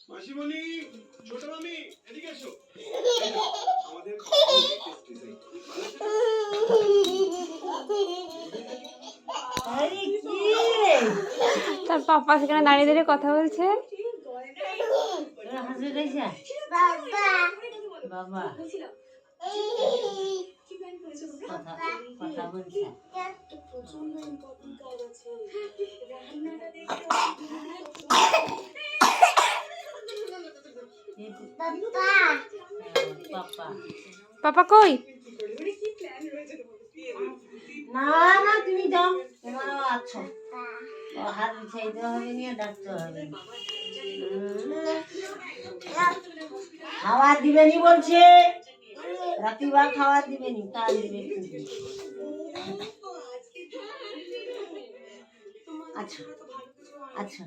মাসিমণি, ছোট মামি, এদিকে এসো। আমাদের তার পাপা সেখানে দাঁড়িয়ে দাঁড়িয়ে কথা বলছে। বাবা কথা বলছে। পাপা কই? না না তুমি যাও, তোমারও আছো। হাত বিছাইতে হবে নিয়ে ডাকতে হবে। খাওয়া দিবেনি বলছে, রাতিবার খাওয়া দিবেনি, কাল দিবে। আচ্ছা আচ্ছা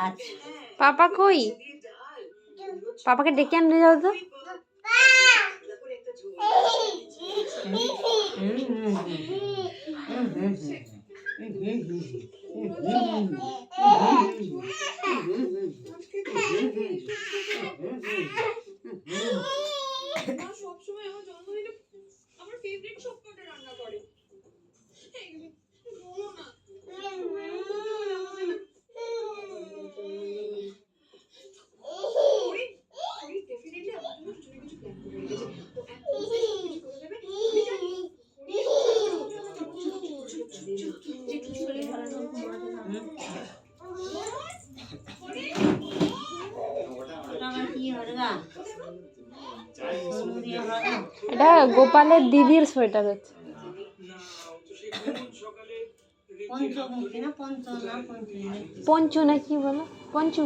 আচ্ছা। পাপা কই? পাপাকে ডেকে আনতে যাও তো। সবসময় আমার জন্মদিনে আমার ফেভারিট সবকটা রান্না করে। বলো না ডেফিনেটলি আমার জন্য কিছু না কিছু প্ল্যান করে রেখেছে। তো এখন কিছু করে দেবে আমি জানি। এটা গোপালের দিদির সোয়েটার হচ্ছে। পঞ্চু না কি বলো? পঞ্চু।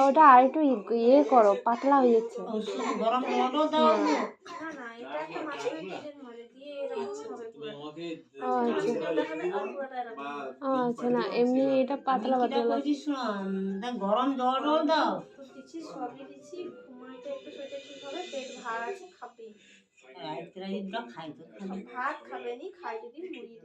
ওটা আর একটু ইয়ে করো, পাতলা হয়ে যাচ্ছে। আচ্ছা না, এমনি এটা পাতলা পাতলা। গরম জল দাও। ভাত খাবে নি, খাই যদি মুড়ি।